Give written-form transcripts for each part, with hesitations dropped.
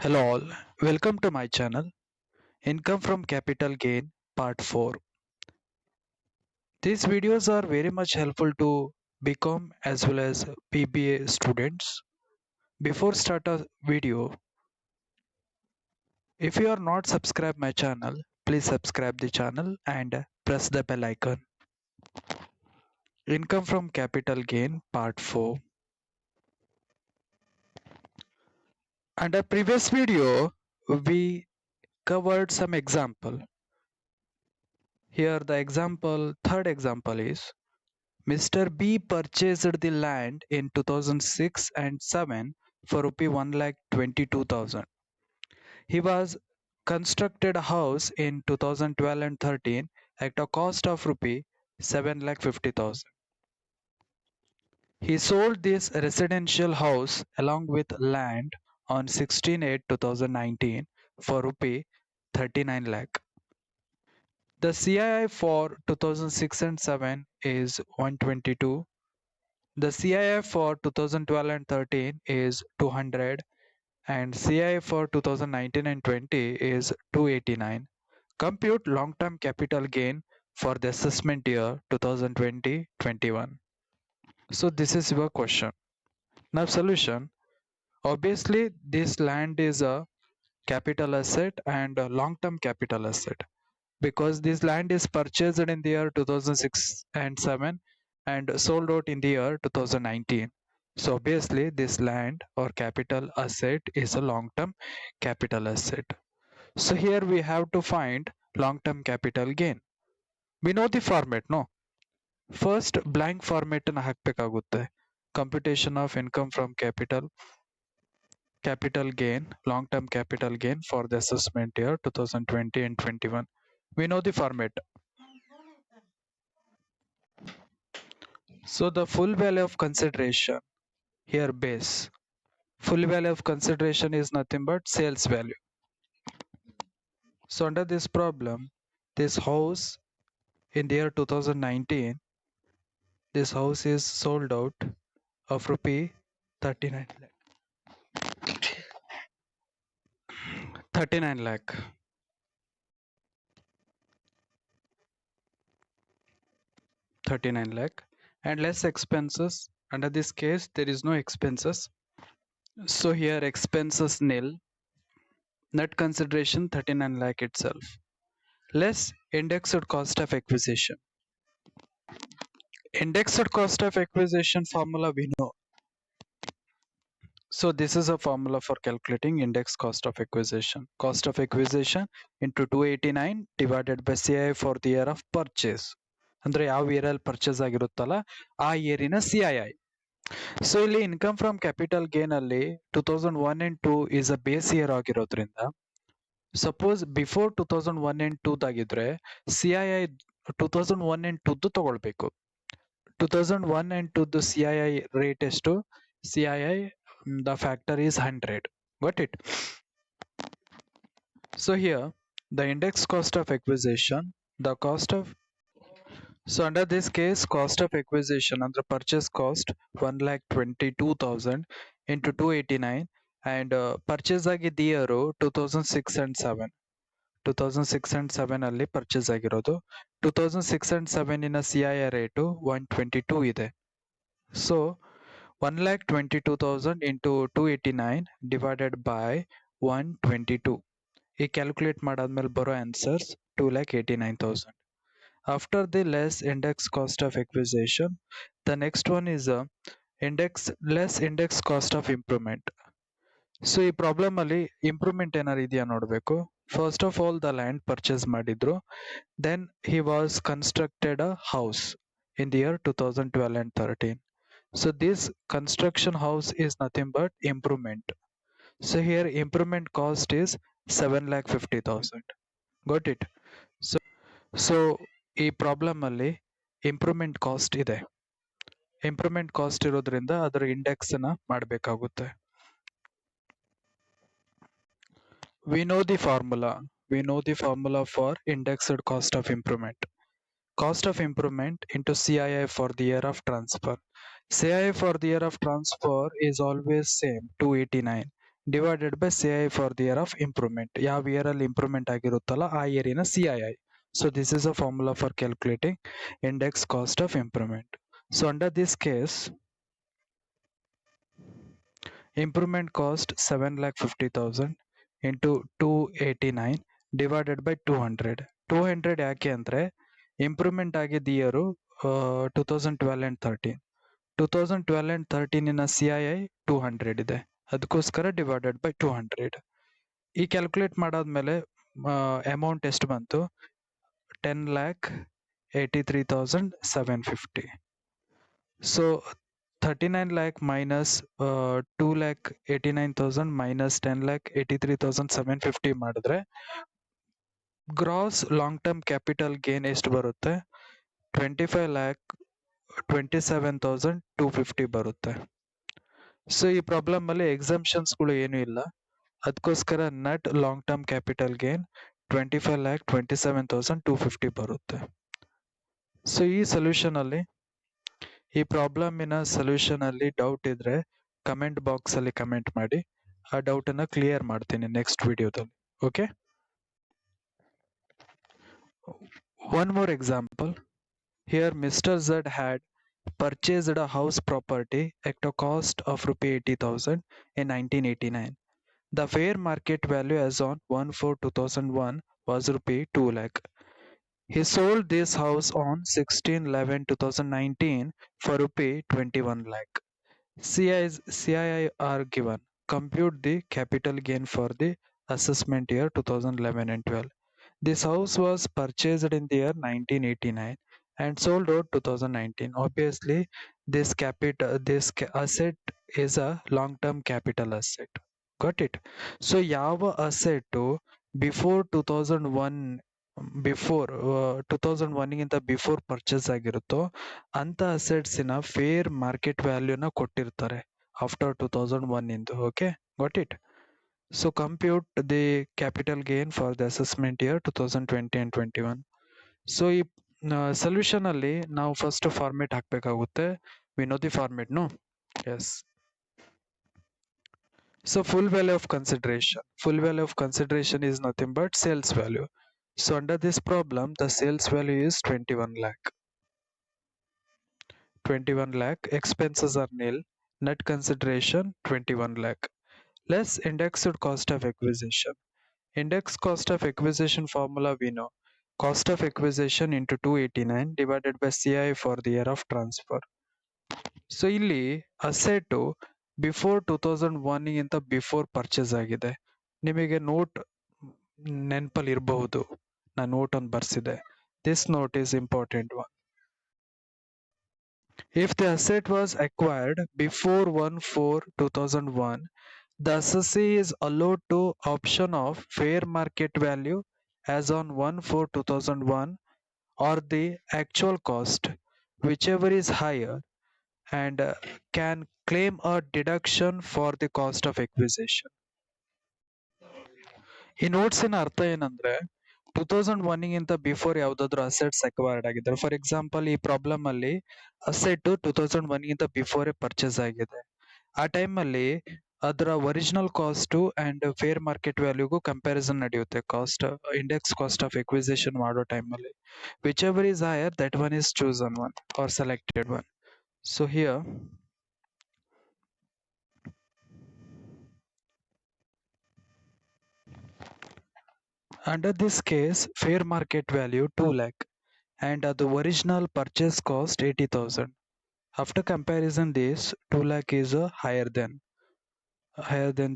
Hello all, welcome to my channel Income from Capital Gain Part 4. These videos are very much helpful to BCom as well as BBA students. Before start a video, if you are not subscribed my channel, please subscribe the channel and press the bell icon. Income from Capital Gain Part 4. Under previous video, we covered some example. Here the third example is Mr. B purchased the land in 2006 and 7 for rupee 1,22,000. He was constructed a house in 2012 and 13 at a cost of rupee 7,50,000. He sold this residential house along with land on 16/8/2019 for rupee 39 lakh. The CII for 2006 and 7 is 122. The CIF for 2012 and 13 is 200 and CIF for 2019 and 20 is 289. Compute long-term capital gain for the assessment year 2020-21. So this is your question. Now solution. Obviously this land is a capital asset and a long-term capital asset because this land is purchased in the year 2006 and 7 and sold out in the year 2019. So obviously this land or capital asset is a long-term capital asset. So here we have to find long-term capital gain. We know the format, no? First blank format ಅನ್ನು ಹಾಕ್ಬೇಕಾಗುತ್ತೆ. Computation of income from capital gain, long-term capital gain for the assessment year 2020 and 21. We know the format. So the full value of consideration here base. Full value of consideration is nothing but sales value. So under this problem, this house in the year 2019, this house is sold out of rupee 39 lakh. 39 lakh. 39 lakh and less expenses. Under this case, there is no expenses. So here expenses nil. Net consideration 39 lakh itself. Less indexed cost of acquisition. Indexed cost of acquisition formula we know. So this is a formula for calculating index cost of acquisition. Cost of acquisition into 289 divided by CI for the year of purchase. ಅಂದ್ರೆ ಯಾವ year ಅಲ್ಲಿ purchase ಆಗಿರುತ್ತಲ್ಲ ಆ ಇಯರಿನ CII. So ಇಲ್ಲಿ income from capital gain ಅಲ್ಲಿ 2001 and 2 is a base year ಆಗಿರೋದ್ರಿಂದ suppose before 2001 and 2 ದಾಗಿದ್ರೆ CII 2001 and 2 ತಗೊಳ್ಬೇಕು. 2001 and 2 CII ರೇಟ್ ಎಷ್ಟು? CII the factor is 100. Got it? So here the index cost of acquisition, the cost of, so under this case cost of acquisition under purchase cost 1,22,000 into 289 and purchase ಆಗಿದ್ದ year 2006 and 7. 2006 and 7 ಅಲ್ಲಿ purchase ಆಗಿರೋದು. 2006 and 7 ಇನ CII rate 122 ಇದೆ. So 1,22,000 into 289 divided by 122. ಈ calculate ಮಾಡಾದ್ಮೇಲೆ ಬರೋ answers 2,89,000. After the less index cost of acquisition, the next one is less index cost of improvement. ಸೊ ಈ ಪ್ರಾಬ್ಲಮ್ ಅಲ್ಲಿ ಇಂಪ್ರೂವ್ಮೆಂಟ್ ಏನಾರು ಇದೆಯಾ ನೋಡ್ಬೇಕು. First of all the land purchase ಮಾಡಿದ್ರು, then he was constructed a house in the year 2012 and 13. So this construction house is nothing but improvement. So here improvement cost is 7,50,000. Got it? So ಈ problem ಅಲ್ಲಿ improvement cost ಇದೆ. Improvement cost ಇರೋದ್ರಿಂದ ಅದರ index ಅನ್ನ ಮಾಡಬೇಕಾಗುತ್ತೆ. We know the formula. We know the formula for indexed cost of improvement. Cost of improvement into CII for the year of transfer. CII for the year of transfer is always same 289 divided by CII for the year of improvement. ಯಾವ year ಅಲ್ಲಿ improvement ಆಗಿರುತ್ತಲ್ಲ ಆ yearನ CII. So this is a formula for calculating index cost of improvement. So under this case, improvement cost 7,50,000 into 289 divided by 200. 200 ಯಾಕೆ ಅಂದ್ರೆ improvement ಆಗಿದ್ದ year 2012 and 13. 2012 and 13 CII 200 ಇದೆ, ಅದಕ್ಕೋಸ್ಕರ divided by 200. ಈ calculate ಮಾಡಾದ್ಮೇಲೆ amount ಎಷ್ಟು ಬಂತು? 10,83,750. ಸೊ 39 lakh minus 2,89,000 minus 10,83,750 ಮಾಡಿದ್ರೆ gross long term capital gain ಎಷ್ಟು ಬರುತ್ತೆ? 25,27,250 ಬರುತ್ತೆ. ಸೊ ಈ ಪ್ರಾಬ್ಲಮ್ ಅಲ್ಲಿ ಎಕ್ಸಾಮ್ಷನ್ಸ್ಗಳು ಏನು ಇಲ್ಲ, ಅದಕ್ಕೋಸ್ಕರ net long term capital gain 25,27,250 ಬರುತ್ತೆ. ಸೊ ಈ ಸೊಲ್ಯೂಷನ್ ಅಲ್ಲಿ, ಈ ಪ್ರಾಬ್ಲಮಿನ ಸೊಲ್ಯೂಷನ್ ಅಲ್ಲಿ ಡೌಟ್ ಇದ್ರೆ ಕಮೆಂಟ್ ಬಾಕ್ಸ್ ಅಲ್ಲಿ ಕಮೆಂಟ್ ಮಾಡಿ, ಆ ಡೌಟ್ ಅನ್ನ ಕ್ಲಿಯರ್ ಮಾಡ್ತೀನಿ ನೆಕ್ಸ್ಟ್ ವಿಡಿಯೋದಲ್ಲಿ. Okay, one more example. Here Mr. Z had purchased a house property at a cost of rupee 80,000 in 1989. The fair market value as on 1/4/2001 was rupee 2 lakh. He sold this house on 16/11/2019 for rupee 21 lakh. CII are given. Compute the capital gain for the assessment year 2011 and 12. This house was purchased in the year 1989 and sold out 2019. Obviously, this asset is a long-term capital asset. Got it? So, ಯಾವ asset before 2001 ಗಿಂತ before purchase ಆಗಿರುತ್ತೋ ಅಂತ assets ನ fair market ವ್ಯಾಲ್ಯೂನ ಕೊಟ್ಟಿರ್ತಾರೆ after 2001 ಇಂದು. Okay, got it? So compute the capital gain for the assessment year 2020 and 21. So ಈ solution ಅಲ್ಲಿ ನಾವು ಫಸ್ಟ್ ಫಾರ್ಮೇಟ್ ಹಾಕ್ಬೇಕಾಗುತ್ತೆ. We know the format, no? Yes. So full value of consideration. Full value of consideration is nothing but sales value. So under this problem, the sales value is 21 lakh. 21 lakh. Expenses are nil. Net consideration 21 lakh. Less indexed cost of acquisition. Index cost of acquisition formula we know. Cost of acquisition into 289 divided by CI for the year of transfer. So ಇಲ್ಲಿ asset before 2001 ಗಿಂತ before purchase ಆಗಿದೆ. ನಿಮಗೆ note ನೆನಪಲ್ಲಿ ಇರಬಹುದು, ನಾನು note ಒಂದು ಬರ್ಸಿದೆ. This note is important one. If the asset was acquired before 1/4/2001, the assessee is allowed to option of fair market value as on 1/4/2001 or the actual cost, whichever is higher, and can claim a deduction for the cost of acquisition. ಈ ನೋಟ್ಸಿನ ಅರ್ಥ ಏನಂದ್ರೆ 2001 ಗಿಂತ before ಯಾವ್ದಾದ್ರು assets acquired ಆಗಿದ್ರೆ, for example ಈ problem ಅಲ್ಲಿ asset 2001 ಗಿಂತ before purchase ಆಗಿದೆ. ಆ ಟೈಮ್ ಅಲ್ಲಿ ಅದರ original cost and fair market ವ್ಯಾಲ್ಯೂಗೂ ಕಂಪ್ಯಾರಿಸನ್ ನಡೆಯುತ್ತೆ. Cost index cost of acquisition ಮಾಡೋ ಟೈಮ್ ಅಲ್ಲಿ whichever is higher that one is chosen one or selected one. So here under this case fair market value 2 lakh and the original purchase cost 80,000. After comparison this 2 lakh is higher than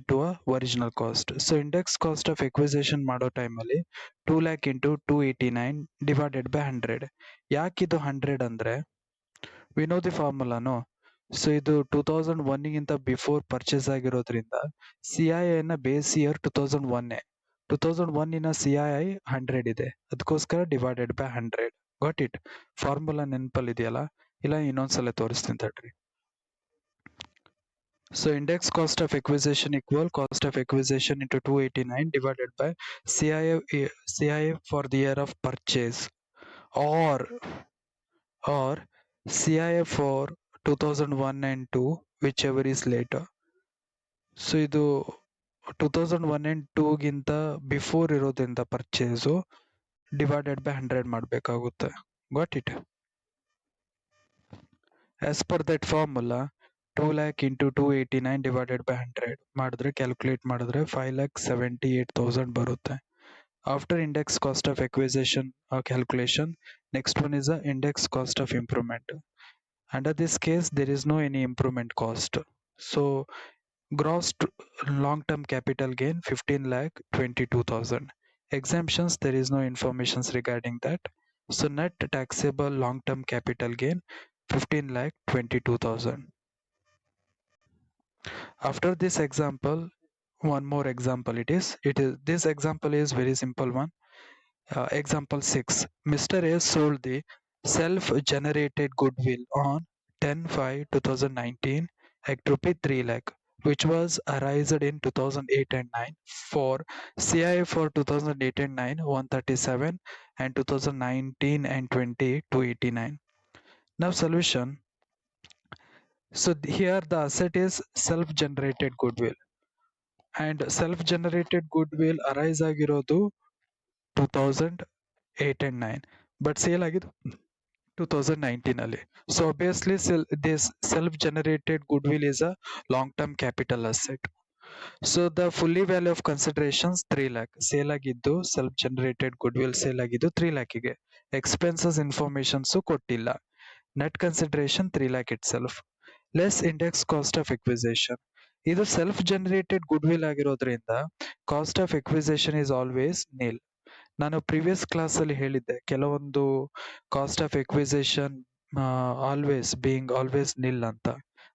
to a original cost. So index cost of acquisition ಮಾಡೋ time ಅಲ್ಲಿ 2 lakh into 289 divided by 100. ಯಾಕಿದು 100 ಅಂದ್ರೆ we know the formula, no? So ಇದು 2001 ಗಿಂತ before purchase ಆಗಿರೋದ್ರಿಂದ CII ನ base year 2001. 2001 CII 100 ಇದೆ, ಅದಕ್ಕೋಸ್ಕರ divided by 100. Got it? Formula ನೆನಪಲ್ಲಿ ಇದೆಯಲ್ಲ, ಇಲ್ಲ ಇನ್ನೊಂದ್ಸಲ ತೋರಿಸ್ತೀನಿ ತಡ್ರಿ. So index cost of acquisition equal cost of acquisition into 289 divided by CII for the year of purchase or CII for 2001 and 2 whichever is later. So ಇದು 2001 and 2 ಗಿಂತ before ಇರೋದ್ರಿಂದ purchase divided by 100 ಮಾಡಬೇಕಾಗುತ್ತೆ. Got it? As per that formula 2 lakh into 289 divided by 100 ಮಾಡಿದ್ರೆ calculate ಮಾಡಿದ್ರೆ 5,78,000 ಬರುತ್ತೆ. After index cost of acquisition calculation, next one is the index cost of improvement. Under this case, there is no any improvement cost. So gross long-term capital gain 15,22,000. Exemptions, there is no informations regarding that. So net taxable long-term capital gain 15,22,000. After this example, one more example this example is very simple one. Example 6. Mr. A sold the self-generated goodwill on 10/5/2019 at rupee 3 lakh, which was arised in 2008 and 9 for CI for 2008 and 9 137 and 2019 and 20 289. Now solution. So here the asset is self-generated goodwill, and self-generated goodwill arise ಆಗಿರೋದು 2008 and 9, but sale ಆಗಿದ್ದು 2019 ಅಲ್ಲಿ. So obviously this self-generated goodwill is a long-term capital asset. So the fully value of considerations 3 lakh. Sale ಆಗಿದ್ದು self-generated goodwill sale ಆಗಿದ್ದು 3 lakh ಗೆ. Expenses informations ಕೊಟ್ಟಿಲ್ಲ. Net consideration 3 lakh itself. Less index cost of acquisition. ಇದು self-generated goodwill ಆಗಿರೋದ್ರಿಂದ cost of acquisition is always nil. ನಾನು previous ಕ್ಲಾಸಲ್ಲಿ ಹೇಳಿದ್ದೆ ಕೆಲವೊಂದು cost of acquisition always nil ಅಂತ.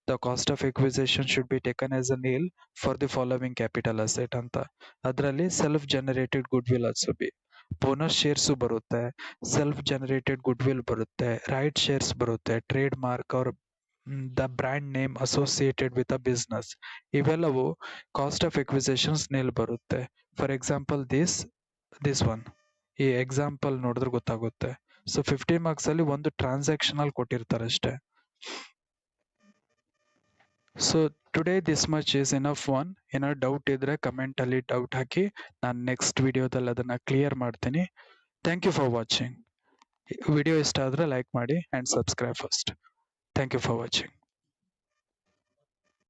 The cost of acquisition should be taken as a nil for the following capital asset ಅಂತ. ಅದರಲ್ಲಿ self generated goodwill also be. Bonus shares ಬರುತ್ತೆ, self generated goodwill ಬರುತ್ತೆ, right shares ಬರುತ್ತೆ, trademark ಅವ್ರ the brand name associated with a business, ಇವೆಲ್ಲವು cost of acquisitions nil ಬರುತ್ತೆ. For example this one, ಈ example ನೋಡಿದ್ರೆ ಗೊತ್ತಾಗುತ್ತೆ. So 50 marks ಅಲ್ಲಿ ಒಂದು ಟ್ರಾನ್ಸಾಕ್ಷನಲ್ ಕೊಟ್ಟಿರ್ತಾರೆ ಅಷ್ಟೇ. So today this much is enough one. ಏನಾದ್ರು ಡೌಟ್ ಇದ್ರೆ ಕಮೆಂಟ್ ಅಲ್ಲಿ ಡೌಟ್ ಹಾಕಿ, ನಾನು ನೆಕ್ಸ್ಟ್ ವಿಡಿಯೋದಲ್ಲಿ ಅದನ್ನ ಕ್ಲಿಯರ್ ಮಾಡ್ತೀನಿ. Thank you for watching. Video ಇಷ್ಟ ಆದ್ರೆ ಲೈಕ್ ಮಾಡಿ and subscribe first. Thank you for watching.